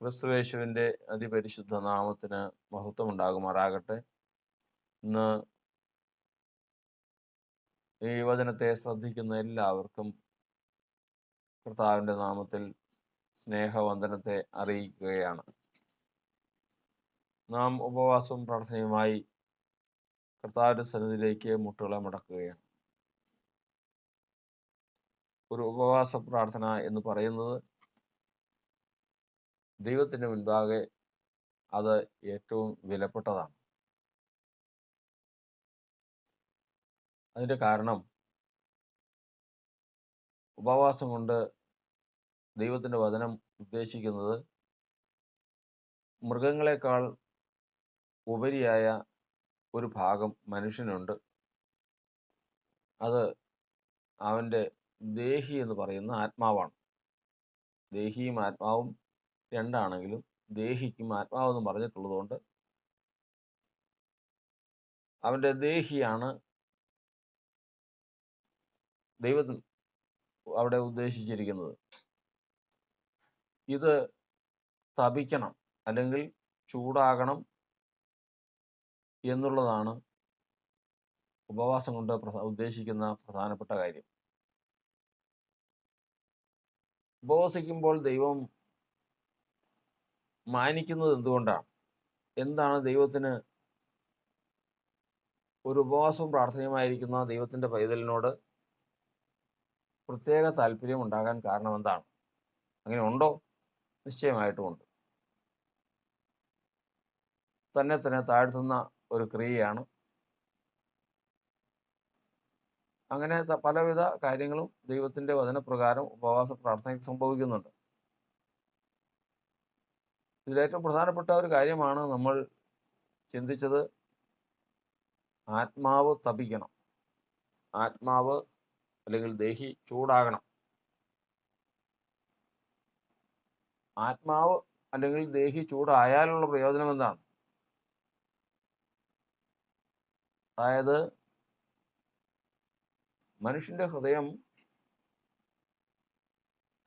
ക്രിസ്തുയേശുവിൻ്റെ അതിപരിശുദ്ധ നാമത്തിന് മഹത്വമുണ്ടാകുമാറാകട്ടെ. ഇന്ന് ഈ വചനത്തെ ശ്രദ്ധിക്കുന്ന എല്ലാവർക്കും കർത്താവിൻ്റെ നാമത്തിൽ സ്നേഹവന്ദനത്തെ അറിയിക്കുകയാണ്. നാം ഉപവാസവും പ്രാർത്ഥനയുമായി കർത്താവിൻ്റെ സന്നിധിയിലേക്ക് മുട്ടുകളെ മടക്കുകയാണ്. ഒരു ഉപവാസ പ്രാർത്ഥന എന്ന് പറയുന്നത് ദൈവത്തിൻ്റെ മുൻപാകെ അത് ഏറ്റവും വിലപ്പെട്ടതാണ്. അതിൻ്റെ കാരണം ഉപവാസം കൊണ്ട് ദൈവത്തിൻ്റെ വചനം ഉദ്ദേശിക്കുന്നത് മൃഗങ്ങളെക്കാൾ ഉപരിയായ ഒരു ഭാഗം മനുഷ്യനുണ്ട്. അത് അവൻ്റെ ദേഹി എന്ന് പറയുന്ന ആത്മാവാണ്. ദേഹിയും ആത്മാവും രണ്ടാണെങ്കിലും ദേഹിക്കും ആത്മാവെന്ന് പറഞ്ഞിട്ടുള്ളതുകൊണ്ട് അവൻ്റെ ദേഹിയാണ് ദൈവം അവിടെ ഉദ്ദേശിച്ചിരിക്കുന്നത്. ഇത് തപിക്കണം അല്ലെങ്കിൽ ചൂടാകണം എന്നുള്ളതാണ് ഉപവാസം കൊണ്ട് ഉദ്ദേശിക്കുന്ന പ്രധാനപ്പെട്ട കാര്യം. ഉപവസിക്കുമ്പോൾ ദൈവം മാനിക്കുന്നത് എന്തുകൊണ്ടാണ്? എന്താണ് ദൈവത്തിന് ഒരു ഉപവാസവും പ്രാർത്ഥനയുമായിരിക്കുന്ന ദൈവത്തിൻ്റെ പൈതലിനോട് പ്രത്യേക താല്പര്യം ഉണ്ടാകാൻ കാരണം എന്താണ്? അങ്ങനെ ഉണ്ടോ? നിശ്ചയമായിട്ടും ഉണ്ട്. തന്നെ താഴ്ത്തുന്ന ഒരു ക്രിയയാണ്. അങ്ങനെ പലവിധ കാര്യങ്ങളും ദൈവത്തിൻ്റെ വചനപ്രകാരം ഉപവാസ പ്രാർത്ഥനയ്ക്ക് സംഭവിക്കുന്നുണ്ട്. ഇതിലേറ്റവും പ്രധാനപ്പെട്ട ഒരു കാര്യമാണ് നമ്മൾ ചിന്തിച്ചത്. ആത്മാവ് തപിക്കണം, ആത്മാവ് അല്ലെങ്കിൽ ദേഹി ചൂടാകണം. ആത്മാവ് അല്ലെങ്കിൽ ദേഹി ചൂടായാലുള്ള പ്രയോജനം എന്താണ്? അതായത് മനുഷ്യൻ്റെ ഹൃദയം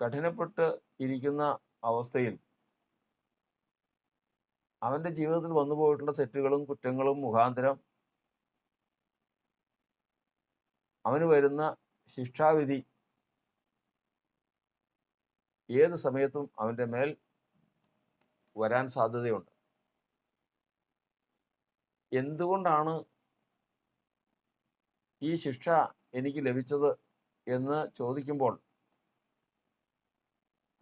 കഠിനപ്പെട്ട് ഇരിക്കുന്ന അവസ്ഥയിൽ അവൻ്റെ ജീവിതത്തിൽ വന്നു പോയിട്ടുള്ള തെറ്റുകളും കുറ്റങ്ങളും മുഖാന്തരം അവന് വരുന്ന ശിക്ഷാവിധി ഏത് സമയത്തും അവൻ്റെ മേൽ വരാൻ സാധ്യതയുണ്ട്. എന്തുകൊണ്ടാണ് ഈ ശിക്ഷ എനിക്ക് ലഭിച്ചത് എന്ന് ചോദിക്കുമ്പോൾ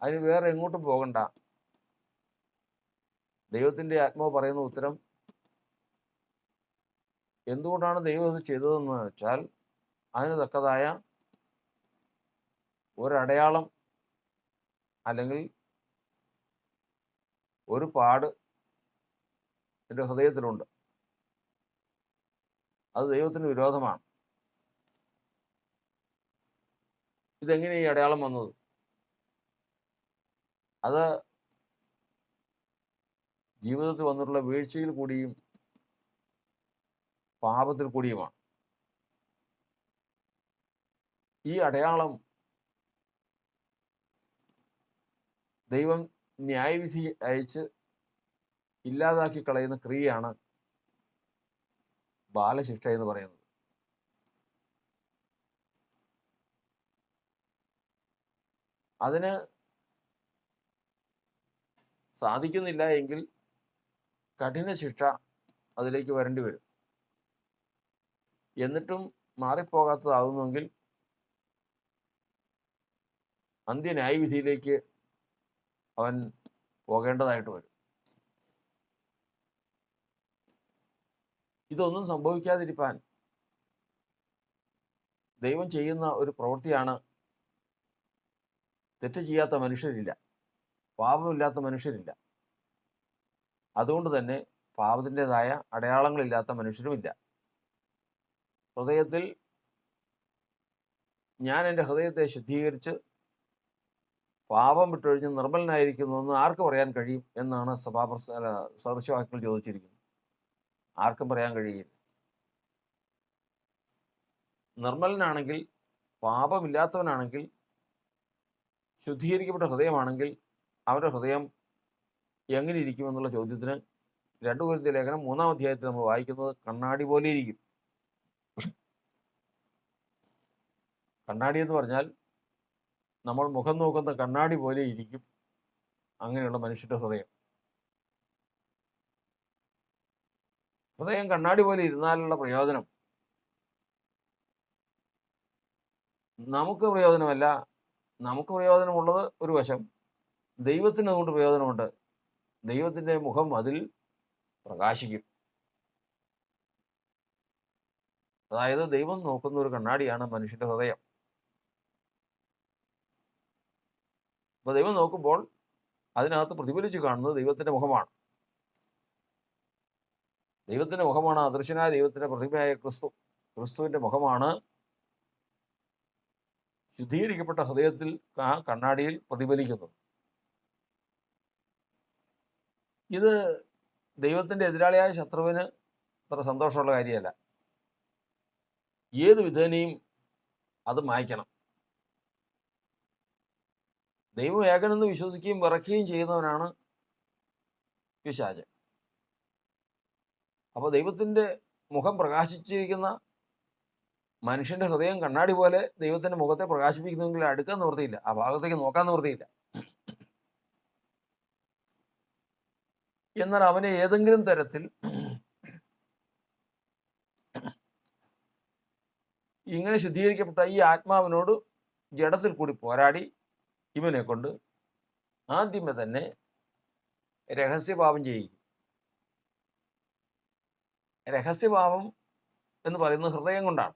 അതിന് വേറെ എങ്ങോട്ടും പോകണ്ട. ദൈവത്തിൻ്റെ ആത്മാവ് പറയുന്ന ഉത്തരം, എന്തുകൊണ്ടാണ് ദൈവം ഇത് ചെയ്തതെന്ന് വെച്ചാൽ അതിന് തക്കതായ ഒരടയാളം അല്ലെങ്കിൽ ഒരു പാട് എൻ്റെ ഹൃദയത്തിലുണ്ട്. അത് ദൈവത്തിന് വിരോധമാണ്. ഇതെങ്ങനെ ഈ അടയാളം വന്നത്? അത് ജീവിതത്തിൽ വന്നിട്ടുള്ള വീഴ്ചയിൽ കൂടിയും പാപത്തിൽ കൂടിയുമാണ്. ഈ അടയാളം ദൈവം ന്യായവിധി അയച്ച് ഇല്ലാതാക്കി കളയുന്ന ക്രിയയാണ് ബാലശിക്ഷ എന്ന് പറയുന്നത്. അതിന് സാധിക്കുന്നില്ല എങ്കിൽ കഠിന ശിക്ഷ അതിലേക്ക് വരേണ്ടി വരും. എന്നിട്ടും മാറിപ്പോകാത്തതാകുന്നെങ്കിൽ അന്ത്യന്യായവിധിയിലേക്ക് അവൻ പോകേണ്ടതായിട്ട് വരും. ഇതൊന്നും സംഭവിക്കാതിരിക്കാൻ ദൈവം ചെയ്യുന്ന ഒരു പ്രവൃത്തിയാണ്. തെറ്റ് ചെയ്യാത്ത മനുഷ്യരില്ല, പാപമില്ലാത്ത മനുഷ്യരില്ല. അതുകൊണ്ട് തന്നെ പാപത്തിൻ്റെതായ അടയാളങ്ങളില്ലാത്ത മനുഷ്യരുമില്ല. ഹൃദയത്തിൽ ഞാൻ എൻ്റെ ഹൃദയത്തെ ശുദ്ധീകരിച്ച് പാപം വിട്ടൊഴിഞ്ഞ് നിർമ്മലനായിരിക്കുന്നു എന്ന് ആർക്ക് പറയാൻ കഴിയും എന്നാണ് സദൃശവാക്യങ്ങൾ ചോദിച്ചിരിക്കുന്നത്. ആർക്കും പറയാൻ കഴിയില്ല. നിർമ്മലനാണെങ്കിൽ, പാപമില്ലാത്തവനാണെങ്കിൽ, ശുദ്ധീകരിക്കപ്പെട്ട ഹൃദയമാണെങ്കിൽ അവൻ്റെ ഹൃദയം എങ്ങനെ ഇരിക്കുമെന്നുള്ള ചോദ്യത്തിന് 2 കൊരിന്ത്യർ ലേഖനം 3-ാം അധ്യായത്തിൽ നമ്മൾ വായിക്കുന്നത് കണ്ണാടി പോലെ ഇരിക്കും. കണ്ണാടി എന്ന് പറഞ്ഞാൽ നമ്മൾ മുഖം നോക്കുന്ന കണ്ണാടി പോലെ ഇരിക്കും അങ്ങനെയുള്ള മനുഷ്യന്റെ ഹൃദയം. ഹൃദയം കണ്ണാടി പോലെ ഇരുന്നാലുള്ള പ്രയോജനം നമുക്ക് പ്രയോജനമല്ല. നമുക്ക് പ്രയോജനമുള്ളത് ഒരു വശം, ദൈവത്തിന് അതുകൊണ്ട് പ്രയോജനമുണ്ട്. ദൈവത്തിൻ്റെ മുഖം അതിൽ പ്രകാശിക്കും. അതായത് ദൈവം നോക്കുന്ന ഒരു കണ്ണാടിയാണ് മനുഷ്യന്റെ ഹൃദയം. അപ്പോൾ ദൈവം നോക്കുമ്പോൾ അതിനകത്ത് പ്രതിഫലിച്ച് കാണുന്നത് ദൈവത്തിൻ്റെ മുഖമാണ്. ദൈവത്തിൻ്റെ മുഖമാണ് അദൃശ്യനായ ദൈവത്തിൻ്റെ പ്രതിമയായ ക്രിസ്തു. ക്രിസ്തുവിൻ്റെ മുഖമാണ് ശുദ്ധീകരിക്കപ്പെട്ട ഹൃദയത്തിൽ ആ കണ്ണാടിയിൽ പ്രതിഫലിക്കുന്നത്. ഇത് ദൈവത്തിൻ്റെ എതിരാളിയായ ശത്രുവിന് അത്ര സന്തോഷമുള്ള കാര്യമല്ല. ഏത് വിധേനയും അത് മായ്ക്കണം. ദൈവം ഏകനെന്ന് വിശ്വസിക്കുകയും വിറയ്ക്കുകയും ചെയ്യുന്നവനാണ് പിശാച്. അപ്പോൾ ദൈവത്തിൻ്റെ മുഖം പ്രകാശിച്ചിരിക്കുന്ന മനുഷ്യന്റെ ഹൃദയം കണ്ണാടി പോലെ ദൈവത്തിന്റെ മുഖത്തെ പ്രകാശിപ്പിക്കുന്നെങ്കിൽ അടുക്കാൻ നിവൃത്തിയില്ല, ആ ഭാഗത്തേക്ക് നോക്കാൻ നിവൃത്തിയില്ല. എന്നാൽ അവനെ ഏതെങ്കിലും തരത്തിൽ ഇങ്ങനെ ശുദ്ധീകരിക്കപ്പെട്ട ഈ ആത്മാവിനോട് ജഡത്തിൽ കൂടി പോരാടി ഇവനെ കൊണ്ട് ആദ്യമേ തന്നെ രഹസ്യപാപം ചെയ്യിക്കും. രഹസ്യപാപം എന്ന് പറയുന്നത് ഹൃദയം കൊണ്ടാണ്.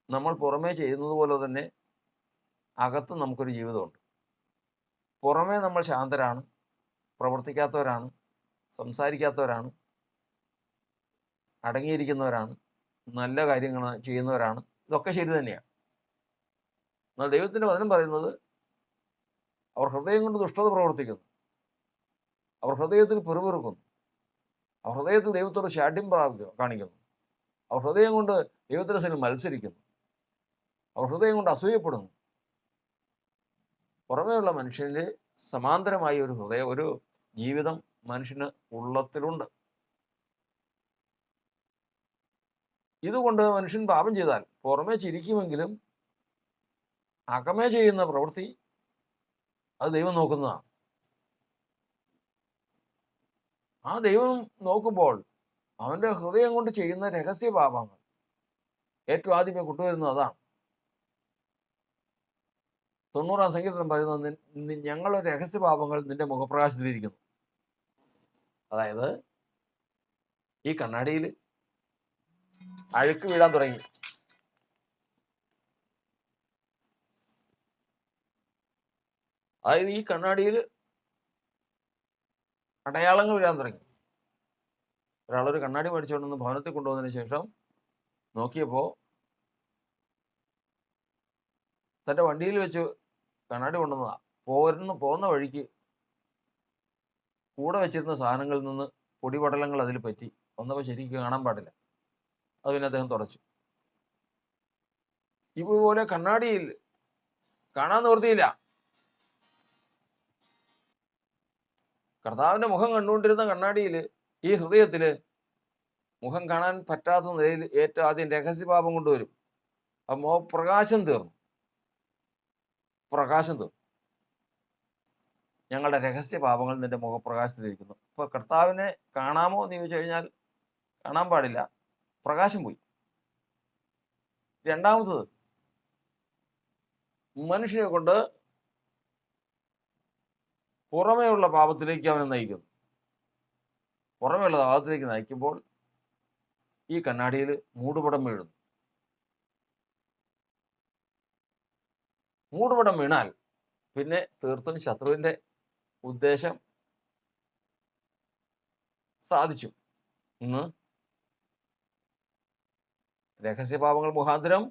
നമ്മൾ പുറമേ ചെയ്യുന്നത് പോലെ തന്നെ അകത്ത് നമുക്കൊരു ജീവിതമുണ്ട്. പുറമേ നമ്മൾ ശാന്തരാണ്, പ്രവർത്തിക്കാത്തവരാണ്, സംസാരിക്കാത്തവരാണ്, അടങ്ങിയിരിക്കുന്നവരാണ്, നല്ല കാര്യങ്ങൾ ചെയ്യുന്നവരാണ്. ഇതൊക്കെ ശരി തന്നെയാണ്. എന്നാൽ ദൈവത്തിൻ്റെ വചനം പറയുന്നത് അവർ ഹൃദയം കൊണ്ട് ദുഷ്ടത പ്രവർത്തിക്കുന്നു, അവർ ഹൃദയത്തിൽ പിറുപിറുക്കുന്നു, അവർ ഹൃദയത്തിൽ ദൈവത്തോട് ശാഠ്യം കാണിക്കുന്നു, അവർ ഹൃദയം കൊണ്ട് ദൈവത്തിൻ്റെ സന്നിധിയിൽ മത്സരിക്കുന്നു, അവർ ഹൃദയം കൊണ്ട് അസൂയപ്പെടുന്നു. പുറമേയുള്ള മനുഷ്യൻ്റെ സമാന്തരമായ ഒരു ഹൃദയം, ഒരു ജീവിതം മനുഷ്യന് ഉള്ളത്തിലുണ്ട്. ഇതുകൊണ്ട് മനുഷ്യൻ പാപം ചെയ്താൽ പുറമേ ചിരിക്കുമെങ്കിലും അകമേ ചെയ്യുന്ന പ്രവൃത്തി അത് ദൈവം നോക്കുന്നതാണ്. ആ ദൈവം നോക്കുമ്പോൾ അവൻ്റെ ഹൃദയം കൊണ്ട് ചെയ്യുന്ന രഹസ്യ പാപങ്ങൾ ഏറ്റവും ആദ്യമേ കൊണ്ടുവരുന്നത് അതാണ്. 90-ാം സങ്കീർത്തനം പറയുന്നത് ഞങ്ങളുടെ രഹസ്യ പാപങ്ങൾ നിന്റെ മുഖപ്രകാശത്തിലിരിക്കുന്നു. അതായത് ഈ കണ്ണാടിയിൽ അഴുക്ക് വീഴാൻ തുടങ്ങി. അതായത് ഈ കണ്ണാടിയിൽ അടയാളങ്ങൾ വീഴാൻ തുടങ്ങി. ഒരാളൊരു കണ്ണാടി മേടിച്ചുകൊണ്ടൊന്ന് ഭവനത്തിൽ കൊണ്ടുവന്നതിന് ശേഷം നോക്കിയപ്പോൾ തൻ്റെ വണ്ടിയിൽ വെച്ച് കണ്ണാടി കൊണ്ടുവന്നതാണ്. പോകുന്ന വഴിക്ക് കൂടെ വെച്ചിരുന്ന സാധനങ്ങളിൽ നിന്ന് പൊടിപടലങ്ങൾ അതിൽ പറ്റി വന്നപ്പോൾ ശരിക്കും കാണാൻ പാടില്ല. അത് പിന്നെ അദ്ദേഹം തുടച്ചു. ഇതുപോലെ കണ്ണാടിയിൽ കാണാൻ നിവൃത്തിയില്ല. കർത്താവിൻ്റെ മുഖം കണ്ടുകൊണ്ടിരുന്ന കണ്ണാടിയിൽ ഈ ഹൃദയത്തിൽ മുഖം കാണാൻ പറ്റാത്ത നിലയിൽ ഏറ്റവും ആദ്യം രഹസ്യപാപം കൊണ്ടുവരും. അപ്പോൾ പ്രകാശം തീർന്നു. ഞങ്ങളുടെ രഹസ്യ പാപങ്ങൾ നിന്റെ മുഖപ്രകാശത്തിലിരിക്കുന്നു. ഇപ്പോൾ കർത്താവിനെ കാണാമോ എന്ന് ചോദിച്ചു കഴിഞ്ഞാൽ കാണാൻ പാടില്ല, പ്രകാശം പോയി. രണ്ടാമത്തത്, മനുഷ്യനെ കൊണ്ട് പുറമേയുള്ള പാപത്തിലേക്ക് അവനെ നയിക്കുന്നു. പുറമേയുള്ള പാപത്തിലേക്ക് നയിക്കുമ്പോൾ ഈ കണ്ണാടിയിൽ മൂടുപടം വീഴുന്നു. മൂടുപടം വീണാൽ പിന്നെ തീർത്തും ശത്രുവിൻ്റെ ഉദ്ദേശം സാധിച്ചു. ഇന്ന് രഹസ്യപാപങ്ങൾ മുഖാന്തരം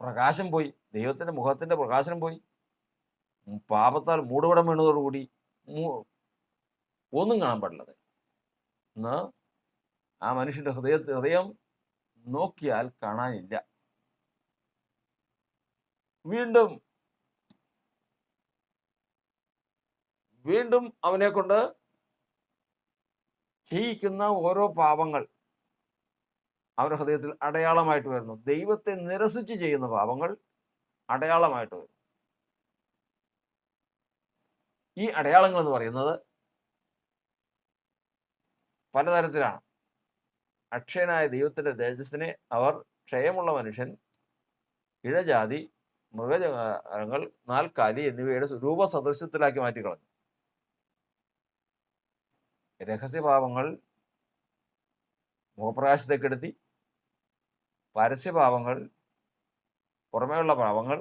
പ്രകാശം പോയി, ദൈവത്തിൻ്റെ മുഖത്തിൻ്റെ പ്രകാശനം പോയി. പാപത്താൽ മൂടുപടം വീണതോടുകൂടി ഒന്നും കാണാൻ പാടില്ലത്. ഇന്ന് ആ മനുഷ്യൻ്റെ ഹൃദയം നോക്കിയാൽ കാണാനില്ല. വീണ്ടും വീണ്ടും അവനെ കൊണ്ട് ചെയ്യിക്കുന്ന ഓരോ പാപങ്ങൾ അവരുടെ ഹൃദയത്തിൽ അടയാളമായിട്ട് വരുന്നു. ദൈവത്തെ നിരസിച്ച് ചെയ്യുന്ന പാപങ്ങൾ അടയാളമായിട്ട് വരും. ഈ അടയാളങ്ങൾ എന്ന് പറയുന്നത് പലതരത്തിലാണ്. അക്ഷയനായ ദൈവത്തിന്റെ തേജസ്സിനെ അവർ ക്ഷയമുള്ള മനുഷ്യൻ, ഇഴജാതി, മൃഗജാലങ്ങൾ, നാൽക്കാലി എന്നിവയുടെ രൂപസദൃശ്യത്തിലാക്കി മാറ്റിക്കളഞ്ഞു. രഹസ്യപാപങ്ങൾ മുഖപ്രകാശത്തെ കെടുത്തി, പരസ്യപാപങ്ങൾ, പുറമേയുള്ള പാപങ്ങൾ,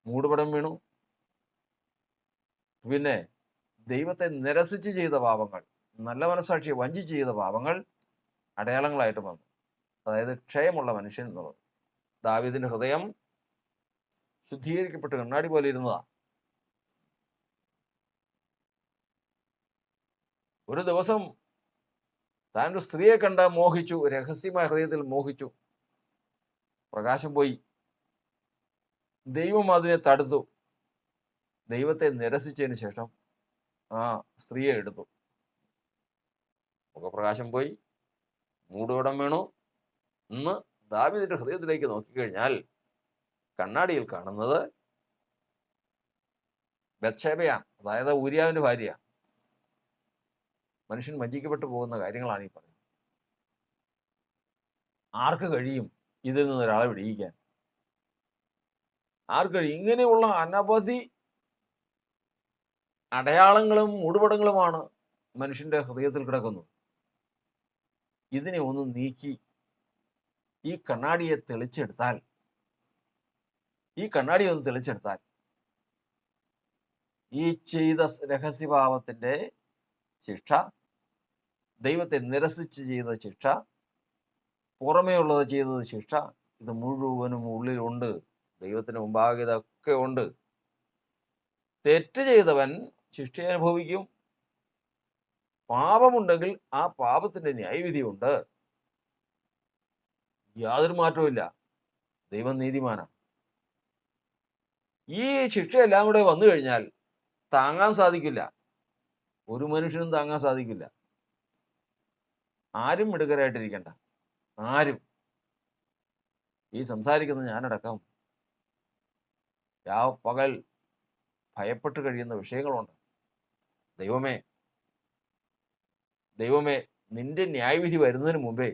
മൂടുപടം വീണു. പിന്നെ ദൈവത്തെ നിരസിച്ച് ചെയ്ത പാപങ്ങൾ, നല്ല മനസ്സാക്ഷിയെ വഞ്ചിച്ച് ചെയ്ത പാപങ്ങൾ അടയാളങ്ങളായിട്ട് വന്നു. അതായത് ക്ഷയമുള്ള മനുഷ്യൻ എന്നുള്ളത്. ദാവീദിന്റെ ഹൃദയം ശുദ്ധീകരിക്കപ്പെട്ട് കണ്ണാടി പോലെ ഇരുന്നതാ. ഒരു ദിവസം താൻ ഒരു സ്ത്രീയെ കണ്ട് മോഹിച്ചു, രഹസ്യമായ ഹൃദയത്തിൽ മോഹിച്ചു. പ്രകാശം പോയി. ദൈവം അതിനെ തടുത്തു. ദൈവത്തെ നിരസിച്ചതിന് ശേഷം ആ സ്ത്രീയെ എടുത്തു. മുഖപ്രകാശം പോയി, മൂടുപടം വീണു. ഇന്ന് ദാവീദിന്റെ ഹൃദയത്തിലേക്ക് നോക്കിക്കഴിഞ്ഞാൽ കണ്ണാടിയിൽ കാണുന്നത് ബത്ശേബയാണ്, അതായത് ഊരിയാവിന്റെ ഭാര്യ. മനുഷ്യൻ വഞ്ചിക്കപ്പെട്ടു പോകുന്ന കാര്യങ്ങളാണ് ഈ പറയുന്നത്. ആർക്ക് കഴിയും ഇതിൽ നിന്ന് ഒരാളെ വിടിയിക്കാൻ? ആർക്ക് കഴിയും? ഇങ്ങനെയുള്ള അനവധി അടയാളങ്ങളും മൂടുപടങ്ങളുമാണ് മനുഷ്യന്റെ ഹൃദയത്തിൽ കിടക്കുന്നത്. ഇതിനെ ഒന്ന് നീക്കി ഈ കണ്ണാടിയെ തെളിച്ചെടുത്താൽ, ഈ ചെയ്ത രഹസ്യഭാവത്തിന്റെ ശിക്ഷ, ദൈവത്തെ നിരസിച്ച് ചെയ്ത ശിക്ഷ, പുറമേ ഉള്ളത് ചെയ്തത് ശിക്ഷ, ഇത് മുഴുവനും ഉള്ളിലുണ്ട്. ദൈവത്തിന് മുമ്പാകെ ഇതൊക്കെ ഉണ്ട്. തെറ്റ് ചെയ്തവൻ ശിക്ഷ അനുഭവിക്കും. പാപമുണ്ടെങ്കിൽ ആ പാപത്തിന്റെ ന്യായവിധിയുണ്ട്. യാതൊരു മാറ്റവും. ദൈവം നീതിമാനാണ്. ഈ ശിക്ഷയെല്ലാം കൂടെ വന്നു കഴിഞ്ഞാൽ താങ്ങാൻ സാധിക്കില്ല. ഒരു മനുഷ്യനും താങ്ങാൻ സാധിക്കില്ല. ആരും മിടുക്കരായിട്ടിരിക്കണ്ട. ആരും. ഈ സംസാരിക്കുന്ന ഞാനടക്കം പകൽ ഭയപ്പെട്ട് കഴിയുന്ന വിഷയങ്ങളുണ്ട്. ദൈവമേ, നിന്റെ ന്യായവിധി വരുന്നതിന് മുമ്പേ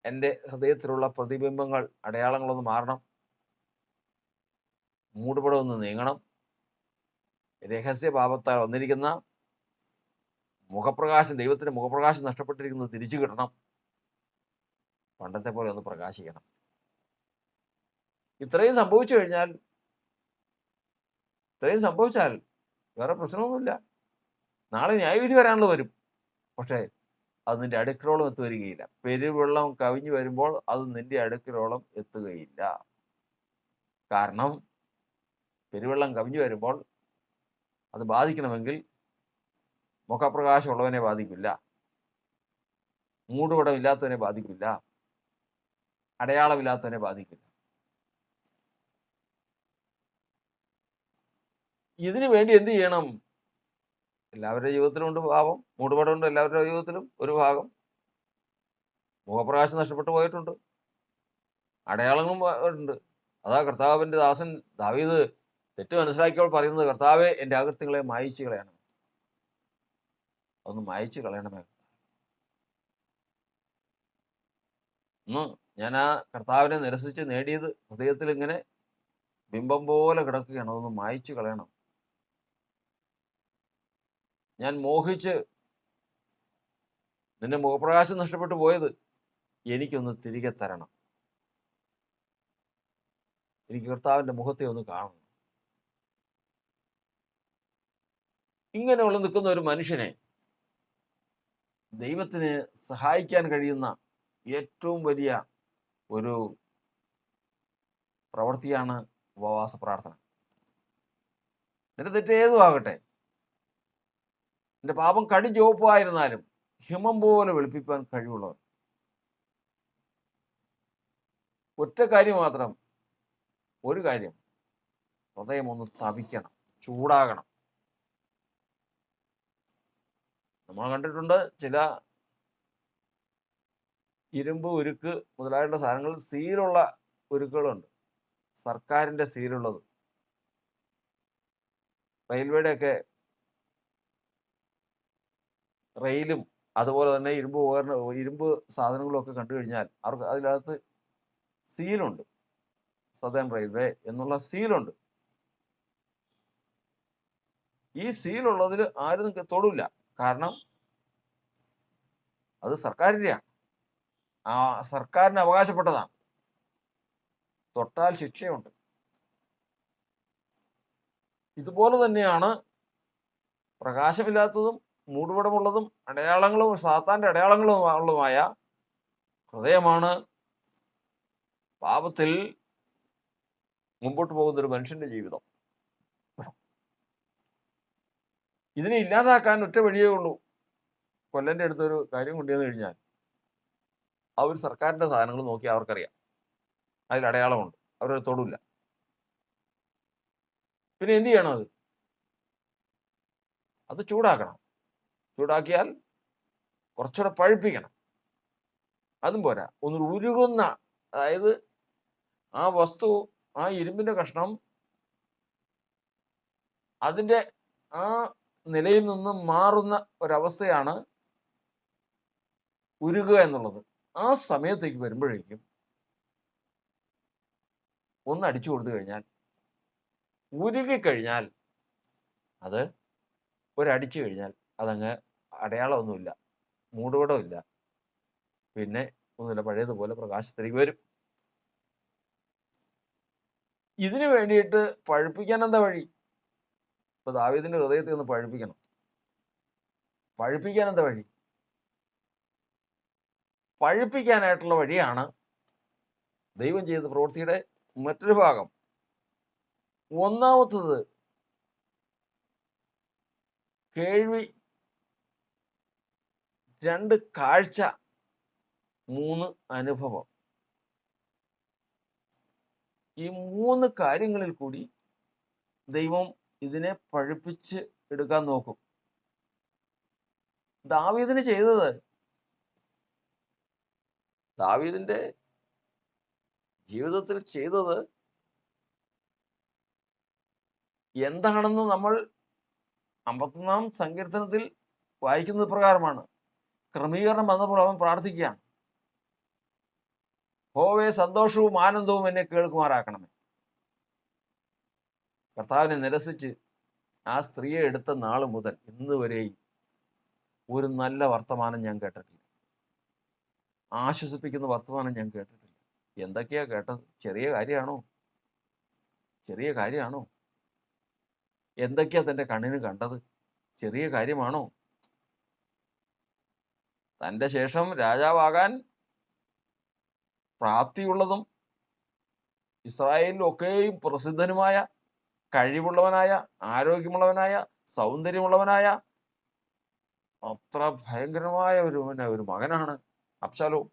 എൻ്റെ ഹൃദയത്തിലുള്ള പ്രതിബിംബങ്ങൾ, അടയാളങ്ങളൊന്ന് മാറണം. മൂടുപടം ഒന്ന് നീങ്ങണം. രഹസ്യപാപത്താൽ വന്നിരിക്കുന്ന മുഖപ്രകാശം, ദൈവത്തിന്റെ മുഖപ്രകാശം നഷ്ടപ്പെട്ടിരിക്കുന്നത് തിരിച്ചു കിട്ടണം. പണ്ടത്തെ പോലെ ഒന്ന് പ്രകാശിക്കണം. ഇത്രയും സംഭവിച്ചാൽ വേറെ പ്രശ്നമൊന്നുമില്ല. നാളെ ന്യായവിധി വരും. പക്ഷേ അത് നിന്റെ അടുക്കലോളം എത്തുവരികയില്ല. പെരുവെള്ളം കവിഞ്ഞു വരുമ്പോൾ അത് നിന്റെ അടുക്കലോളം എത്തുകയില്ല. കാരണം പെരുവെള്ളം കവിഞ്ഞു വരുമ്പോൾ അത് ബാധിക്കണമെങ്കിൽ മുഖപ്രകാശമുള്ളവനെ ബാധിക്കില്ല, മൂടുപടമില്ലാത്തവനെ ബാധിക്കില്ല, അടയാളമില്ലാത്തവനെ ബാധിക്കില്ല. ഇതിനു വേണ്ടി എന്ത് ചെയ്യണം? എല്ലാവരുടെ ജീവിതത്തിലുണ്ട് പാപം, മൂടുപടമുണ്ട് എല്ലാവരുടെ ജീവിതത്തിലും. ഒരു ഭാഗം മുഖപ്രകാശം നഷ്ടപ്പെട്ടു പോയിട്ടുണ്ട്, അടയാളങ്ങളും ഉണ്ട്. അതാ കർത്താവിന്റെ ദാസൻ ദാവീദ് തെറ്റ് മനസ്സിലാക്കിയപ്പോൾ പറയുന്നത്, കർത്താവേ, എൻ്റെ അകൃത്യങ്ങളെ മായിച്ചു കളയണം. അതൊന്ന് മായിച്ചു കളയണമേ. ഇന്ന് ഞാൻ ആ കർത്താവിനെ നിരസിച്ച് നേടിയത് ഹൃദയത്തിൽ ഇങ്ങനെ ബിംബം പോലെ കിടക്കുകയാണ്. അതൊന്ന് മായിച്ചു കളയണം. ഞാൻ മോഹിച്ച് നിന്റെ മുഖപ്രകാശം നഷ്ടപ്പെട്ടു പോയത് എനിക്കൊന്ന് തിരികെ തരണം. എനിക്ക് കർത്താവിന്റെ മുഖത്തെ ഒന്ന് കാണണം. ഇങ്ങനെയുള്ള നിൽക്കുന്ന ഒരു മനുഷ്യനെ ദൈവത്തിന് സഹായിക്കാൻ കഴിയുന്ന ഏറ്റവും വലിയ ഒരു പ്രവൃത്തിയാണ് ഉപവാസ പ്രാർത്ഥന. നിന്റെ തെറ്റ് ഏതും ആകട്ടെ, നിന്റെ പാപം കടുംചുവപ്പായിരുന്നാലും ഹിമം പോലെ വെളുപ്പിക്കാൻ കഴിവുള്ളവൻ. ഒറ്റ കാര്യം മാത്രം, ഒരു കാര്യം, ഹൃദയം ഒന്ന് തപിക്കണം, ചൂടാകണം. നമ്മൾ കണ്ടിട്ടുണ്ട് ചില ഇരുമ്പ് ഉരുക്ക് മുതലായിട്ടുള്ള സാധനങ്ങൾ സീലുള്ള ഉരുക്കുകളുണ്ട്, സർക്കാരിൻ്റെ സീലുള്ളത്. റെയിൽവേയുടെയൊക്കെ റെയിലും അതുപോലെ തന്നെ ഇരുമ്പ് സാധനങ്ങളും ഒക്കെ കണ്ടു കഴിഞ്ഞാൽ അവർക്ക് അതിനകത്ത് സീലുണ്ട്, സദേൺ റെയിൽവേ എന്നുള്ള സീലുണ്ട്. ഈ സീലുള്ളതിൽ ആരും തൊടില്ല, കാരണം അത് സർക്കാരിൻ്റെയാണ്, ആ സർക്കാരിന് അവകാശപ്പെട്ടതാണ്. തൊട്ടാൽ ശിക്ഷയുണ്ട്. ഇതുപോലെ തന്നെയാണ് പ്രകാശമില്ലാത്തതും മൂടുപടമുള്ളതും അടയാളങ്ങളും സാത്താൻ്റെ അടയാളങ്ങളുമായ ഹൃദയമാണ് പാപത്തിൽ മുമ്പോട്ട് പോകുന്ന ഒരു മനുഷ്യന്റെ ജീവിതം. ഇതിനെ ഇല്ലാതാക്കാൻ ഒറ്റ വഴിയേ ഉള്ളൂ. കൊല്ലൻ്റെ അടുത്തൊരു കാര്യം കൊണ്ടുവന്നു കഴിഞ്ഞാൽ അവർ സർക്കാരിൻ്റെ സാധനങ്ങൾ നോക്കി അവർക്കറിയാം അതിൽ അടയാളമുണ്ട്, അവരത് തൊടില്ല. പിന്നെ എന്ത് ചെയ്യണം? അത് ചൂടാക്കണം. ചൂടാക്കിയാൽ കുറച്ചുകൂടെ പഴുപ്പിക്കണം. അതും പോരാ, ഒന്ന് ഉരുകുന്ന, അതായത് ആ വസ്തു, ആ ഇരുമ്പിന്റെ കഷ്ണം അതിൻ്റെ ആ നിലയിൽ നിന്ന് മാറുന്ന ഒരവസ്ഥയാണ് ഉരുകുക എന്നുള്ളത്. ആ സമയത്തേക്ക് വരുമ്പോഴേക്കും ഒന്ന് അടിച്ചു കൊടുത്തു കഴിഞ്ഞാൽ, ഉരുകിക്കഴിഞ്ഞാൽ, അത് ഒരടിച്ചു കഴിഞ്ഞാൽ അതങ്ങ് അടയാളമൊന്നുമില്ല, മൂടുപടമില്ല, പിന്നെ ഒന്നുമില്ല, പഴയതുപോലെ പ്രകാശത്തിലേക്ക് വരും. ഇതിനു വേണ്ടിയിട്ട് പഴുപ്പിക്കാൻ എന്താ വഴി? ഇപ്പൊ ദാവീദിന്റെ ഹൃദയത്തെ ഒന്ന് പഴുപ്പിക്കണം. പഴുപ്പിക്കാൻ എന്താ വഴി? പഴുപ്പിക്കാനായിട്ടുള്ള വഴിയാണ് ദൈവം ചെയ്ത പ്രവൃത്തിയുടെ മറ്റൊരു ഭാഗം. ഒന്നാമത്തത് കേൾവി, 2 കാഴ്ച, 3 അനുഭവം. ഈ 3 കാര്യങ്ങളിൽ കൂടി ദൈവം ഇതിനെ പഴുപ്പിച്ച് എടുക്കാൻ നോക്കും. ദാവീദിന് ചെയ്തത്, ദാവീദിന്റെ ജീവിതത്തിൽ ചെയ്തത് എന്താണെന്ന് നമ്മൾ 51-ാം സങ്കീർത്തനത്തിൽ വായിക്കുന്നത് പ്രകാരമാണ്. ക്രമീകരണം വന്നപ്പോൾ അവൻ പ്രാർത്ഥിക്കുകയാണ്, യഹോവേ സന്തോഷവും ആനന്ദവും എന്നെ കേൾക്കുമാറാക്കണമേ. കർത്താവിനെ നിരസിച്ച് ആ സ്ത്രീയെ എടുത്ത നാൾ മുതൽ ഇന്ന് വരെയും ഒരു നല്ല വർത്തമാനം ഞാൻ കേട്ടിട്ടില്ല, ആശ്വസിപ്പിക്കുന്ന വർത്തമാനം ഞാൻ കേട്ടിട്ടില്ല. എന്തൊക്കെയാ കേട്ടത്? ചെറിയ കാര്യമാണോ? ചെറിയ കാര്യമാണോ? എന്തൊക്കെയാ തൻ്റെ കണ്ണിന് കണ്ടത്? ചെറിയ കാര്യമാണോ? തൻ്റെ ശേഷം രാജാവാകാൻ പ്രാപ്തിയുള്ളതും ഇസ്രായേലിലൊക്കെയും പ്രസിദ്ധനുമായ, കഴിവുള്ളവനായ, ആരോഗ്യമുള്ളവനായ, സൗന്ദര്യമുള്ളവനായ, അത്ര ഭയങ്കരമായ ഒരു മകനാണ് അബ്ശാലോം.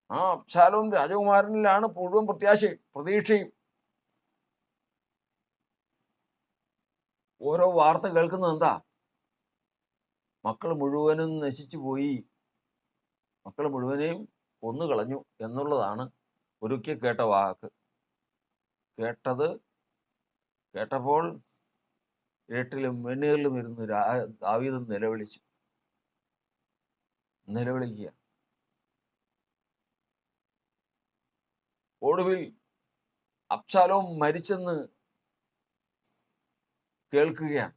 ആ അബ്ശാലോം രാജകുമാരനിലാണ് മുഴുവൻ പ്രതീക്ഷയും. ഓരോ വാർത്ത കേൾക്കുന്നത് എന്താ? മക്കൾ മുഴുവനും നശിച്ചു പോയി, മക്കൾ മുഴുവനെയും കൊന്നുകളഞ്ഞു എന്നുള്ളതാണ് ഒരിക്കൽ കേട്ട വാക്ക്. കേട്ടപ്പോൾ ഇരുട്ടിലും വെണ്ണീറിലും ഇരുന്ന് ദാവീദ് നിലവിളിക്കുക. ഒടുവിൽ അബ്ശാലോം മരിച്ചെന്ന് കേൾക്കുകയാണ്.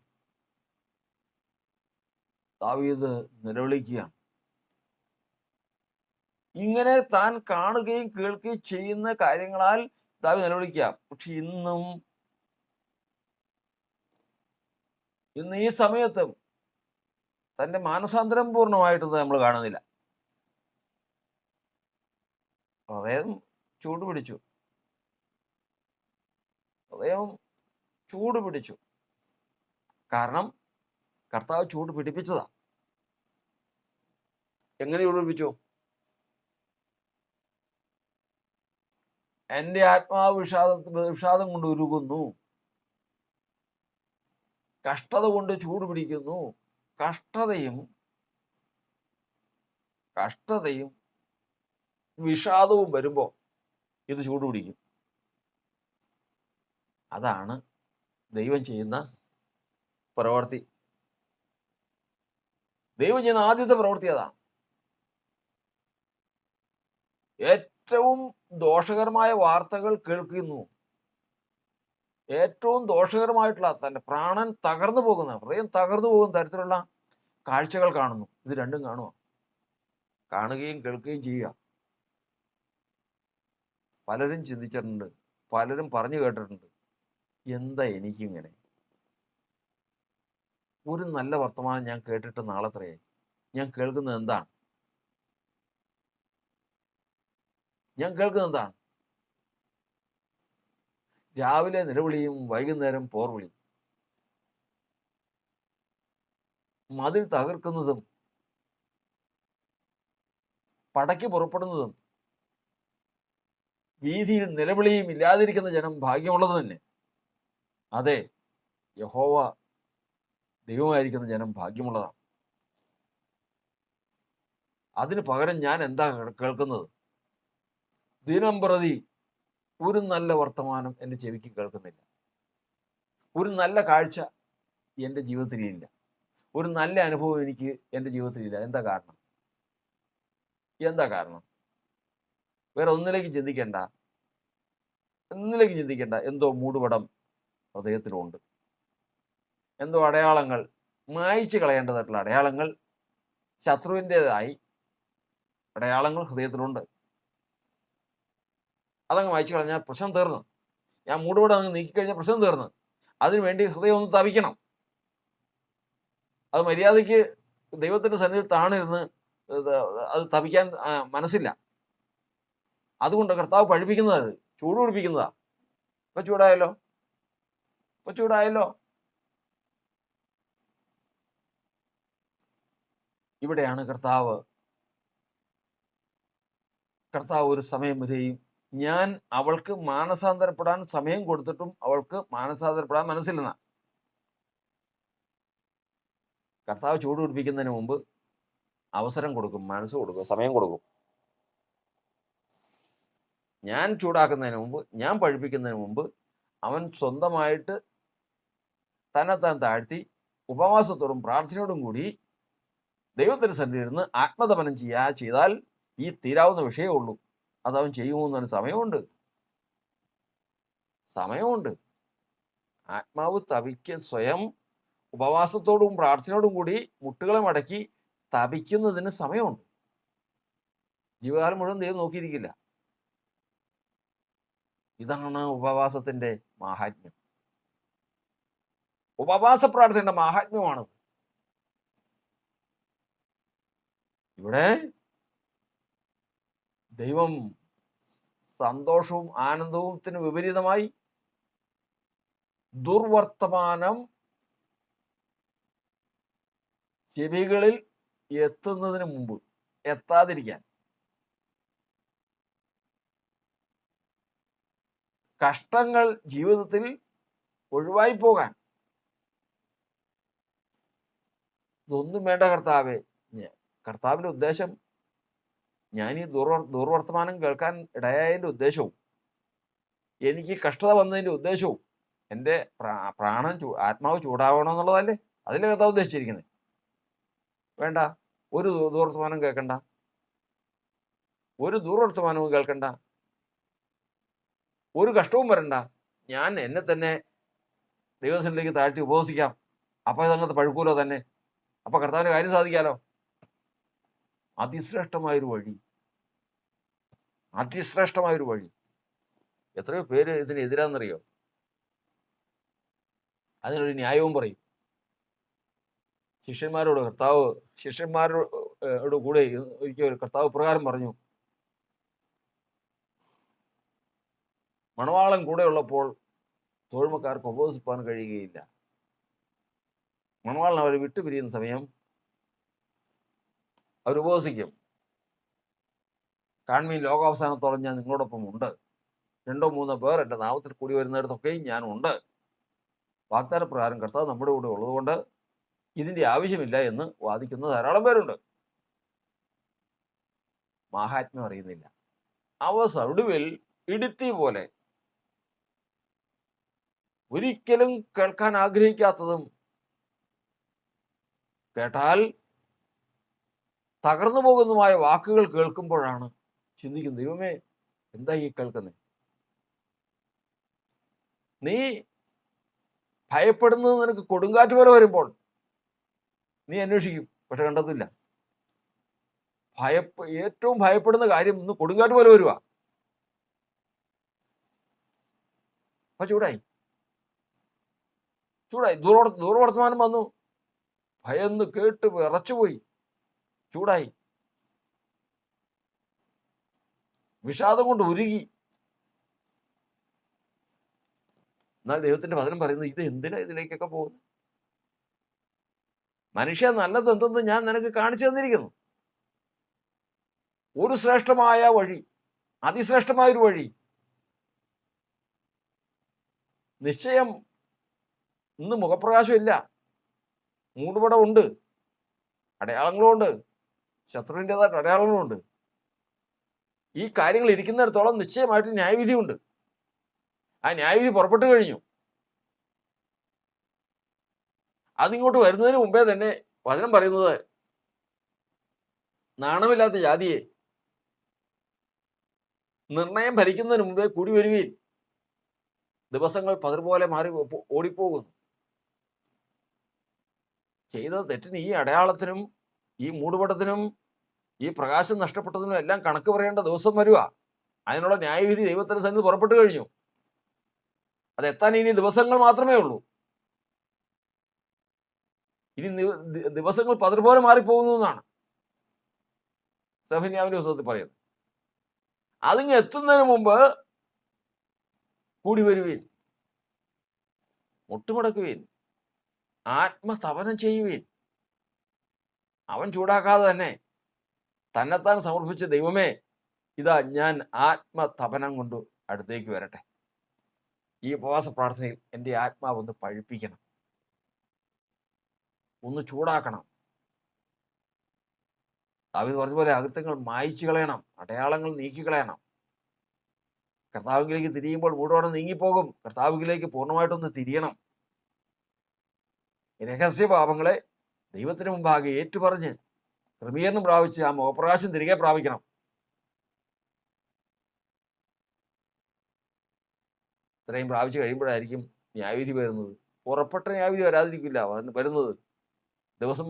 ദാവീദ് നിലവിളിക്കുകയാണ്. ഇങ്ങനെ താൻ കാണുകയും കേൾക്കുകയും ചെയ്യുന്ന കാര്യങ്ങളാൽ ദാവീദ് നിലവിളിക്കുക. പക്ഷെ ഇന്ന് ഈ സമയത്തും തൻ്റെ മാനസാന്തരം പൂർണ്ണമായിട്ടൊന്നും നമ്മൾ കാണുന്നില്ല. ഹൃദയം ചൂട് പിടിച്ചു. കാരണം കർത്താവ് ചൂട് പിടിപ്പിച്ചതാ. എങ്ങനെ ചൂട് പിടിപ്പിച്ചു? എൻ്റെ ആത്മാവ് വിഷാദം കൊണ്ട് ഉരുകുന്നു, കഷ്ടത കൊണ്ട് ചൂട് പിടിക്കുന്നു. കഷ്ടതയും വിഷാദവും വരുമ്പോൾ ഇത് ചൂട് പിടിക്കും. അതാണ് ദൈവം ചെയ്യുന്ന പ്രവൃത്തി. ദൈവം ചെയ്യുന്ന ആദ്യത്തെ പ്രവൃത്തി അതാണ്. ഏറ്റവും ദോഷകരമായ വാർത്തകൾ കേൾക്കുന്നു, ഏറ്റവും ദോഷകരമായിട്ടുള്ള തൻ്റെ പ്രാണൻ തകർന്നു പോകുന്ന, ഹൃദയം തകർന്നു പോകുന്ന തരത്തിലുള്ള കാഴ്ചകൾ കാണുന്നു. ഇത് രണ്ടും കാണുകയും കേൾക്കുകയും ചെയ്യുക. പലരും ചിന്തിച്ചിട്ടുണ്ട്, പലരും പറഞ്ഞു കേട്ടിട്ടുണ്ട്, എന്താ എനിക്കിങ്ങനെ? ഒരു നല്ല വർത്തമാനം ഞാൻ കേട്ടിട്ട് നാളെത്രയായി? ഞാൻ കേൾക്കുന്നത് എന്താണ്? രാവിലെ നിലവിളിയും വൈകുന്നേരം പോർവിളിയും, മതിൽ തകർക്കുന്നതും പടയ്ക്ക് പുറപ്പെടുന്നതും വീതിയിൽ നിലവിളിയും ഇല്ലാതിരിക്കുന്ന ജനം ഭാഗ്യമുള്ളത് തന്നെ. അതെ, യഹോവ ദൈവമായിരിക്കുന്ന ജനം ഭാഗ്യമുള്ളതാണ്. അതിന് പകരം ഞാൻ എന്താ കേൾക്കുന്നത്? ദിനം പ്രതി ഒരു നല്ല വർത്തമാനം എൻ്റെ ചെവിക്ക് കേൾക്കുന്നില്ല, ഒരു നല്ല കാഴ്ച എൻ്റെ ജീവിതത്തിലില്ല, ഒരു നല്ല അനുഭവം എനിക്ക് എൻ്റെ ജീവിതത്തിലില്ല. എന്താ കാരണം? വേറെ ഒന്നിലേക്കും ചിന്തിക്കേണ്ട. എന്തോ മൂടുപടം ഹൃദയത്തിലുണ്ട്, എന്തോ അടയാളങ്ങൾ, മായ്ച്ചു കളയേണ്ടതായിട്ടുള്ള അടയാളങ്ങൾ, ശത്രുവിൻ്റെതായി അടയാളങ്ങൾ ഹൃദയത്തിലുണ്ട്. അതങ്ങ് മായ്ച്ചു കളഞ്ഞാൽ പ്രശ്നം തീർന്നു. ഞാൻ മൂടുപടം അങ്ങ് നീക്കിക്കഴിഞ്ഞാൽ പ്രശ്നം തീർന്നു. അതിനുവേണ്ടി ഹൃദയം ഒന്ന് തപിക്കണം. അത് മര്യാദയ്ക്ക് ദൈവത്തിൻ്റെ സന്നിധിയിൽ താണിരുന്ന് അത് തപിക്കാൻ മനസ്സില്ല. അതുകൊണ്ട് കർത്താവ് പഴിപ്പിക്കുന്നത്, അത് ചൂട് പിടിപ്പിക്കുന്നതാ. ഇപ്പൊ ചൂടായല്ലോ. ഇവിടെയാണ് കർത്താവ് ഒരു സമയം വരെയും, ഞാൻ അവൾക്ക് മാനസാന്തരപ്പെടാൻ സമയം കൊടുത്തിട്ടും അവൾക്ക് മാനസാന്തരപ്പെടാൻ മനസ്സില്ലെന്ന. കർത്താവ് ചൂട് പിടിപ്പിക്കുന്നതിന് മുമ്പ് അവസരം കൊടുക്കും, മനസ്സ് കൊടുക്കും, സമയം കൊടുക്കും. ഞാൻ ചൂടാക്കുന്നതിന് മുമ്പ്, ഞാൻ പഴിപ്പിക്കുന്നതിന് മുമ്പ് അവൻ സ്വന്തമായിട്ട് തന്നെത്താൻ താഴ്ത്തി ഉപവാസത്തോടും പ്രാർത്ഥനയോടും കൂടി ദൈവത്തിന് സന്നിധിയിൽ ഇരുന്ന് ആത്മതപനം ചെയ്താൽ ഈ തീരാവുന്ന വിഷയമേ ഉള്ളൂ. അതവൻ ചെയ്യുമെന്നതിന് സമയമുണ്ട്. ആത്മാവ് തപിക്ക് സ്വയം ഉപവാസത്തോടും പ്രാർത്ഥനയോടും കൂടി മുട്ടുകളെ മടക്കി തപിക്കുന്നതിന് സമയമുണ്ട്. ജീവകാലം മുഴുവൻ ദൈവം നോക്കിയിരിക്കില്ല. ഇതാണ് ഉപവാസത്തിന്റെ മാഹാത്മ്യം. ഉപവാസ പ്രാർത്ഥനയുടെ മാഹാത്മ്യമാണ് ഇവിടെ. ദൈവം സന്തോഷവും ആനന്ദത്തിന് വിപരീതമായി ദുർവർത്തമാനം ചെവികളിൽ എത്തുന്നതിന് മുമ്പ് എത്താതിരിക്കാൻ, കഷ്ടങ്ങൾ ജീവിതത്തിൽ ഒഴിവായി പോകാൻ, ഇതൊന്നും വേണ്ട കർത്താവേ. കർത്താവിൻ്റെ ഉദ്ദേശം, ഞാൻ ഈ ദുർവർത്തമാനം കേൾക്കാൻ ഇടയായതിൻ്റെ ഉദ്ദേശവും, എനിക്ക് കഷ്ടത വന്നതിൻ്റെ ഉദ്ദേശവും, എൻ്റെ പ്രാണൻ ആത്മാവ് ചൂടാവണമെന്നുള്ളതല്ലേ? അതിലെ കർത്താവ് ഉദ്ദേശിച്ചിരിക്കുന്നത്. വേണ്ട, ഒരു ദുർവർത്തമാനം കേൾക്കണ്ട, ഒരു ദുർവർത്തമാനവും കേൾക്കണ്ട, ഒരു കഷ്ടവും വരണ്ട. ഞാൻ എന്നെ തന്നെ ദൈവത്തിലേക്ക് താഴ്ത്തി ഉപവസിക്കാം. അപ്പം ഇതങ്ങനത്തെ പഴുക്കൂലോ തന്നെ. അപ്പം കർത്താവിൻ്റെ കാര്യം സാധിക്കാലോ. അതിശ്രേഷ്ഠമായൊരു വഴി. എത്രയോ പേര് ഇതിനെതിരാന്നറിയോ? അതിനൊരു ന്യായവും പറയും. ശിഷ്യന്മാരോട് കൂടെ ഒരിക്കൽ കർത്താവ് പ്രകാരം പറഞ്ഞു, മണവാളൻ കൂടെ ഉള്ളപ്പോൾ തോഴ്മക്കാർക്ക് ഉപവസിപ്പാൻ കഴിയുകയില്ല. മണവാളൻ അവരെ വിട്ടുപിരിയുന്ന സമയം അവർ ഉപവസിക്കും. കാൺമീൻ, ലോകാവസാനത്തോളം ഞാൻ നിങ്ങളോടൊപ്പം ഉണ്ട്. 2 3 പേർ എൻ്റെ നാമത്തിൽ കൂടി വരുന്നിടത്തൊക്കെയും ഞാനുണ്ട്. വാഗ്ദാനപ്രകാരം കർത്താവ് നമ്മുടെ കൂടെ ഉള്ളതുകൊണ്ട് ഇതിൻ്റെ ആവശ്യമില്ല എന്ന് വാദിക്കുന്ന ധാരാളം പേരുണ്ട്. മാഹാത്മ്യം അറിയുന്നില്ല. ഒടുവിൽ ഇടുത്തി പോലെ ഒരിക്കലും കേൾക്കാൻ ആഗ്രഹിക്കാത്തതും കേട്ടാൽ തകർന്നു പോകുന്നതുമായ വാക്കുകൾ കേൾക്കുമ്പോഴാണ് ചിന്തിക്കുന്നത്, ദൈവമേ എന്താ ഈ കേൾക്കുന്നത്? നീ ഭയപ്പെടുന്നത് നിനക്ക് കൊടുങ്കാറ്റ് പോലെ വരുമ്പോൾ നീ അന്വേഷിക്കും, പക്ഷെ കണ്ടെത്തില്ല. ഏറ്റവും ഭയപ്പെടുന്ന കാര്യം ഇന്ന് കൊടുങ്കാറ്റ് പോലെ വരുക. അപ്പൊ ചൂടായി. ദൂർവർത്തമാനം വന്നു, ഭയന്ന് കേട്ട് വിറച്ചുപോയി, ചൂടായി, വിഷാദം കൊണ്ട് ഉരുകി. എന്നാൽ ദൈവത്തിന്റെ വചനം പറയുന്നത്, ഇത് എന്തിനാ ഇതിലേക്കൊക്കെ പോകുന്നു? മനുഷ്യ, നല്ലത് എന്തെന്ന് ഞാൻ നിനക്ക് കാണിച്ചു തന്നിരിക്കുന്നു. ഒരു ശ്രേഷ്ഠമായ വഴി, അതിശ്രേഷ്ഠമായൊരു വഴി. നിശ്ചയം ഇന്ന് മുഖപ്രകാശമില്ല, മൂടുപടമുണ്ട്, അടയാളങ്ങളുമുണ്ട്, ശത്രുവിൻ്റെതായിട്ട് അടയാളങ്ങളുമുണ്ട്. ഈ കാര്യങ്ങൾ ഇരിക്കുന്നിടത്തോളം നിശ്ചയമായിട്ട് ന്യായവിധിയുണ്ട്. ആ ന്യായവിധി പുറപ്പെട്ടു കഴിഞ്ഞു. അതിങ്ങോട്ട് വരുന്നതിന് മുമ്പേ തന്നെ വചനം പറയുന്നത്, നാണമില്ലാത്ത ജാതിയെ, നിർണയം ഭരിക്കുന്നതിന് മുമ്പേ കൂടി വരുവീൻ, ദിവസങ്ങൾ പതിർപോലെ മാറി ഓടിപ്പോകുന്നു. ചെയ്ത തെറ്റിന്, ഈ അടയാളത്തിനും ഈ മൂടുപടത്തിനും ഈ പ്രകാശം നഷ്ടപ്പെട്ടതിനും എല്ലാം കണക്ക് പറയേണ്ട ദിവസം വരിക. അതിനുള്ള ന്യായവിധി ദൈവത്തിന് സന്നിധി പുറപ്പെട്ടു കഴിഞ്ഞു. അത് എത്താൻ ഇനി ദിവസങ്ങൾ മാത്രമേ ഉള്ളൂ. ഇനി ദിവസങ്ങൾ പതിർപോലെ മാറിപ്പോകുന്നു എന്നാണ് സെഫന്യാവിന്റെ പുസ്തകത്തിൽ പറയുന്നത്. അതിങ്ങ് എത്തുന്നതിന് മുമ്പ് കൂടി വരുവീൻ, മുട്ടുമടക്കുവീൻ, ആത്മസ്തപനം ചെയ്യുവീൻ. അവൻ ചൂടാക്കാതെ തന്നെ തന്നെത്താൻ സമർപ്പിച്ച ദൈവമേ, ഇതാ ഞാൻ ആത്മതപനം കൊണ്ട് അടുത്തേക്ക് വരട്ടെ. ഈ ഉപവാസ പ്രാർത്ഥനയിൽ എൻ്റെ ആത്മാവ് ഒന്ന് പഴുപ്പിക്കണം, ഒന്ന് ചൂടാക്കണം. ദാവീദ് പറഞ്ഞതുപോലെ അകൃത്യങ്ങൾ മായ്ച്ചു കളയണം, അടയാളങ്ങൾ നീക്കിക്കളയണം. കർത്താവിലേക്ക് തിരിയുമ്പോൾ മൂടോടെ നീങ്ങിപ്പോകും. കർത്താവിലേക്ക് പൂർണ്ണമായിട്ടൊന്ന് തിരിയണം. രഹസ്യ പാപങ്ങളെ ദൈവത്തിന് മുമ്പാകെ ഏറ്റുപറഞ്ഞ് ക്രമീകരണം പ്രാപിച്ച് ആ മുഖപ്രകാശം തിരികെ പ്രാപിക്കണം. ഇത്രയും പ്രാപിച്ചു കഴിയുമ്പോഴായിരിക്കും ന്യായവിധി വരുന്നത്. പുറപ്പെട്ട ന്യായവിധി വരാതിരിക്കില്ല, വരുന്നത്. ദിവസം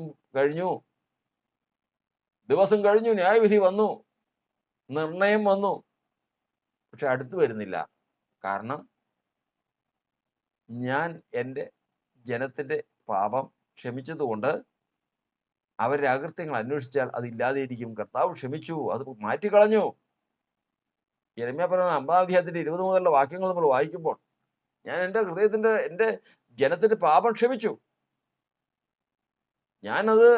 കഴിഞ്ഞു, ന്യായവിധി വന്നു, നിർണയം വന്നു, പക്ഷെ അടുത്ത് വരുന്നില്ല. കാരണം ഞാൻ എൻ്റെ ജനത്തിൻ്റെ പാപം ക്ഷമിച്ചതുകൊണ്ട് അവരുടെ അകൃത്യങ്ങൾ അന്വേഷിച്ചാൽ അതില്ലാതെയിരിക്കും. കർത്താവ് ക്ഷമിച്ചു, അത് മാറ്റിക്കളഞ്ഞു. യെരമ്യാ പറയുന്ന 50 അധ്യായത്തിന്റെ 20 മുതലുള്ള വാക്യങ്ങൾ നമ്മൾ വായിക്കുമ്പോൾ, ഞാൻ എൻ്റെ ജനത്തിന്റെ പാപം ക്ഷമിച്ചു. ഞാനത്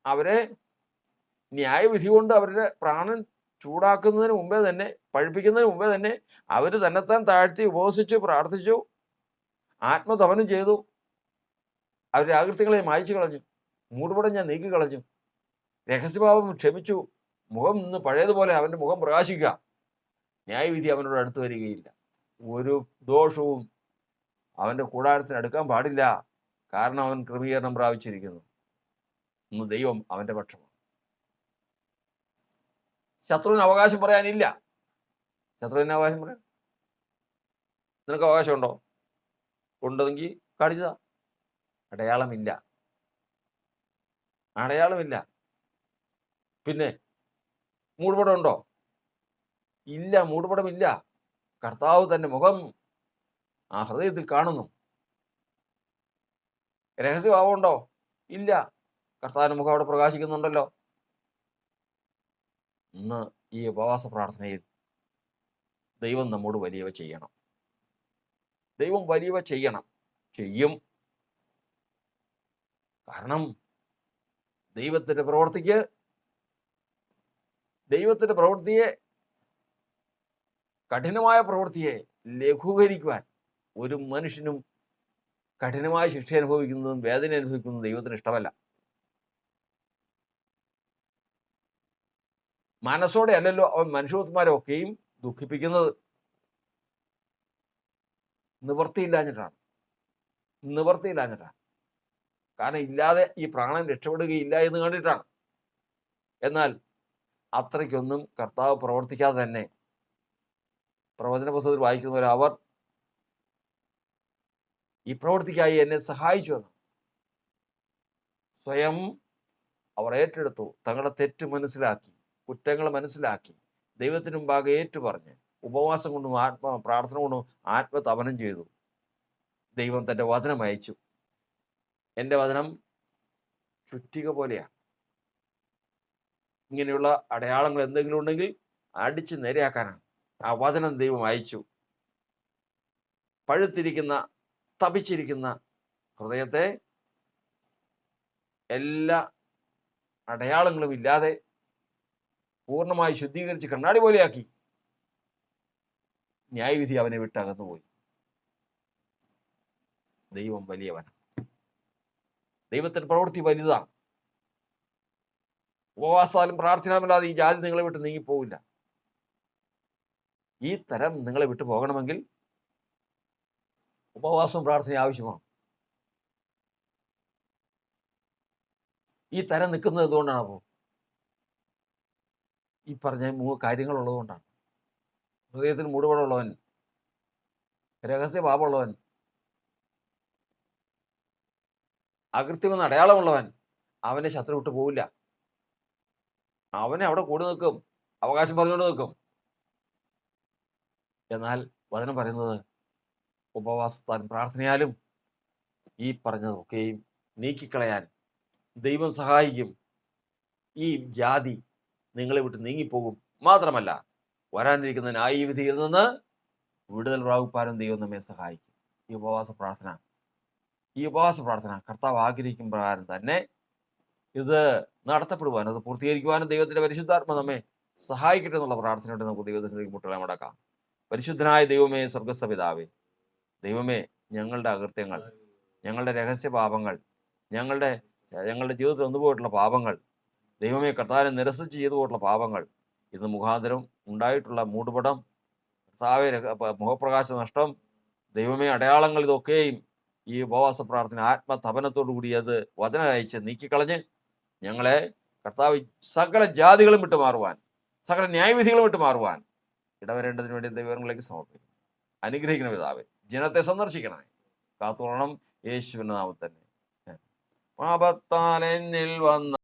അവരെ ന്യായവിധി കൊണ്ട് അവരുടെ പ്രാണൻ ചൂടാക്കുന്നതിന് മുമ്പേ തന്നെ, പഴുപ്പിക്കുന്നതിന് മുമ്പേ തന്നെ അവർ തന്നെത്താൻ താഴ്ത്തി ഉപവസിച്ചു, പ്രാർത്ഥിച്ചു, ആത്മതപനം ചെയ്തു, അവരുടെ ആകൃത്യങ്ങളെ മായ്ച്ചു കളഞ്ഞു, മൂടുപടം ഞാൻ നീക്കിക്കളഞ്ഞു, രഹസ്യഭാവം ക്ഷമിച്ചു. മുഖം നിന്ന് പഴയതുപോലെ അവൻ്റെ മുഖം പ്രകാശിക്കുക. ന്യായവിധി അവനോട് അടുത്ത് വരികയില്ല. ഒരു ദോഷവും അവൻ്റെ കൂടാരത്തിന് അടുക്കാൻ പാടില്ല. കാരണം അവൻ ക്രമീകരണം പ്രാപിച്ചിരിക്കുന്നു. ഇന്ന് ദൈവം അവൻ്റെ പക്ഷമാണ്. ശത്രുവിന് അവകാശം പറയാനില്ല. ശത്രുവിന് അവകാശം പറയാൻ നിനക്ക് അവകാശമുണ്ടോ? ഉണ്ടെങ്കിൽ കാണിച്ചതാ. അടയാളമില്ല. പിന്നെ മൂടുപടം ഉണ്ടോ? ഇല്ല, മൂടുപടമില്ല. കർത്താവ് തന്നെ മുഖം ആ ഹൃദയത്തിൽ കാണുന്നു. രഹസ്യഭാവമുണ്ടോ? ഇല്ല, കർത്താവിന്റെ മുഖം അവിടെ പ്രകാശിക്കുന്നുണ്ടല്ലോ. ഇന്ന് ഈ ഉപവാസ പ്രാർത്ഥനയിൽ ദൈവം നമ്മോട് വലിയവ ചെയ്യണം. ദൈവം വലിയവ ചെയ്യും. കാരണം ദൈവത്തിന്റെ പ്രവൃത്തിയെ കഠിനമായ പ്രവൃത്തിയെ ലഘൂകരിക്കുവാൻ ഒരു മനുഷ്യനും കഠിനമായ ശിക്ഷ അനുഭവിക്കുന്നതും വേദന അനുഭവിക്കുന്നതും ദൈവത്തിന് ഇഷ്ടമല്ല. മനസ്സോടെ അല്ലല്ലോ അവൻ മനുഷ്യപുത്രന്മാരെ ഒക്കെയും ദുഃഖിപ്പിക്കുന്നത്. നിവൃത്തിയില്ലാഞ്ഞിട്ടാണ്. കാരണം ഇല്ലാതെ ഈ പ്രാണൻ രക്ഷപ്പെടുകയില്ല എന്ന് കണ്ടിട്ടാണ്. എന്നാൽ അത്രയ്ക്കൊന്നും കർത്താവ് പ്രവർത്തിക്കാതെ തന്നെ പ്രവചന പുസ്തകത്തിൽ വായിക്കുന്നവർ അവർ ഈ പ്രവൃത്തിക്കായി എന്നെ സഹായിച്ചു എന്ന് സ്വയം അവർ ഏറ്റെടുത്തു. തങ്ങളുടെ തെറ്റ് മനസ്സിലാക്കി, കുറ്റങ്ങൾ മനസ്സിലാക്കി, ദൈവത്തിന് മുമ്പാകെ ഏറ്റുപറഞ്ഞ് ഉപവാസം കൊണ്ടും പ്രാർത്ഥന കൊണ്ടും ആത്മതപനം ചെയ്തു. ദൈവം തൻ്റെ വചനം അയച്ചു. എൻ്റെ വചനം ചുറ്റിക പോലെയാണ്. ഇങ്ങനെയുള്ള അടയാളങ്ങൾ എന്തെങ്കിലും ഉണ്ടെങ്കിൽ അടിച്ച് നേരെയാക്കാനാണ് ആ വചനം ദൈവം അയച്ചു. പഴുത്തിരിക്കുന്ന, തപിച്ചിരിക്കുന്ന ഹൃദയത്തെ എല്ലാ അടയാളങ്ങളും ഇല്ലാതെ പൂർണ്ണമായി ശുദ്ധീകരിച്ച് കണ്ണാടി പോലെയാക്കി. ന്യായവിധി അവനെ വിട്ടകന്നുപോയി. ദൈവം വലിയവനാണ്. ദൈവത്തിന്റെ പ്രവൃത്തി വലുതാണ്. ഉപവാസത്താലും പ്രാർത്ഥനയുമല്ലാതെ ഈ ജാതി നിങ്ങളെ വിട്ട് നീങ്ങിപ്പോവില്ല. ഈ തരം നിങ്ങളെ വിട്ടു പോകണമെങ്കിൽ ഉപവാസവും പ്രാർത്ഥനയും ആവശ്യമാണ്. ഈ തരം നിൽക്കുന്നത് എന്തുകൊണ്ടാണ്? അപ്പോൾ ഈ പറഞ്ഞ 3 കാര്യങ്ങളുള്ളത് കൊണ്ടാണ്. ഹൃദയത്തിൽ മൂടുപടമുള്ളവൻ, രഹസ്യ പാപമുള്ളവൻ, അകൃത്യമെന്ന അടയാളമുള്ളവൻ അവനെ ശത്രു വിട്ടു പോവില്ല. അവനെ അവിടെ കൂടി നിൽക്കും, അവകാശം പറഞ്ഞുകൊണ്ട് നിൽക്കും. എന്നാൽ വചനം പറയുന്നത് ഉപവാസത്താലും പ്രാർത്ഥനയാലും ഈ പറഞ്ഞതൊക്കെയും നീക്കിക്കളയാൻ ദൈവം സഹായിക്കും. ഈ ജാതി നിങ്ങളെ വിട്ട് നീങ്ങിപ്പോകും. മാത്രമല്ല, വരാനിരിക്കുന്ന ന്യായവിധിയിൽ നിന്ന് വിടുതൽ പ്രാപിപ്പാനും ദൈവം നമ്മെ സഹായിക്കും. ഈ ഉപവാസ പ്രാർത്ഥന കർത്താവ് ആഗ്രഹിക്കും പ്രകാരം തന്നെ ഇത് നടത്തപ്പെടുവാനും അത് പൂർത്തീകരിക്കുവാനും ദൈവത്തിന്റെ പരിശുദ്ധാത്മ നമ്മെ സഹായിക്കട്ടെ എന്നുള്ള പ്രാർത്ഥനയോടെ നമുക്ക് ദൈവത്തിലേക്ക് മുട്ടുകളെ മടക്കാം. പരിശുദ്ധനായ ദൈവമേ, സ്വർഗസ്ഥ പിതാവേ, ദൈവമേ, ഞങ്ങളുടെ അകൃത്യങ്ങൾ, ഞങ്ങളുടെ രഹസ്യ പാപങ്ങൾ, ഞങ്ങളുടെ ജീവിതത്തിൽ വന്നുപോയിട്ടുള്ള പാപങ്ങൾ, ദൈവമേ, കർത്താവിനെ നിരസിച്ച് ചെയ്തു പോയിട്ടുള്ള പാപങ്ങൾ, ഇന്ന് മുഖാന്തരം ഉണ്ടായിട്ടുള്ള മൂടുപടം, കർത്താവെ, മുഖപ്രകാശ നഷ്ടം, ദൈവമേ, അടയാളങ്ങൾ, ഇതൊക്കെയും ഈ ഉപവാസ പ്രാർത്ഥന ആത്മതപനത്തോടു കൂടി അത് വചനം അയച്ച് നീക്കിക്കളഞ്ഞ് ഞങ്ങളെ കർത്താവ് സകല ജാതികളും വിട്ടു മാറുവാൻ, സകല ന്യായവിധികളും വിട്ടു മാറുവാൻ ഇടവരേണ്ടതിന് വേണ്ടി ദൈവങ്ങളിലേക്ക് സമർപ്പിക്കും. അനുഗ്രഹിക്കണ പിതാവേ, ജനത്തെ സന്ദർശിക്കണമേ, കാത്തുകൊള്ളണം. യേശുവിന്റെ നാമത്തിൽ തന്നെ. പാപത്താൽ എന്നിൽ വന്ന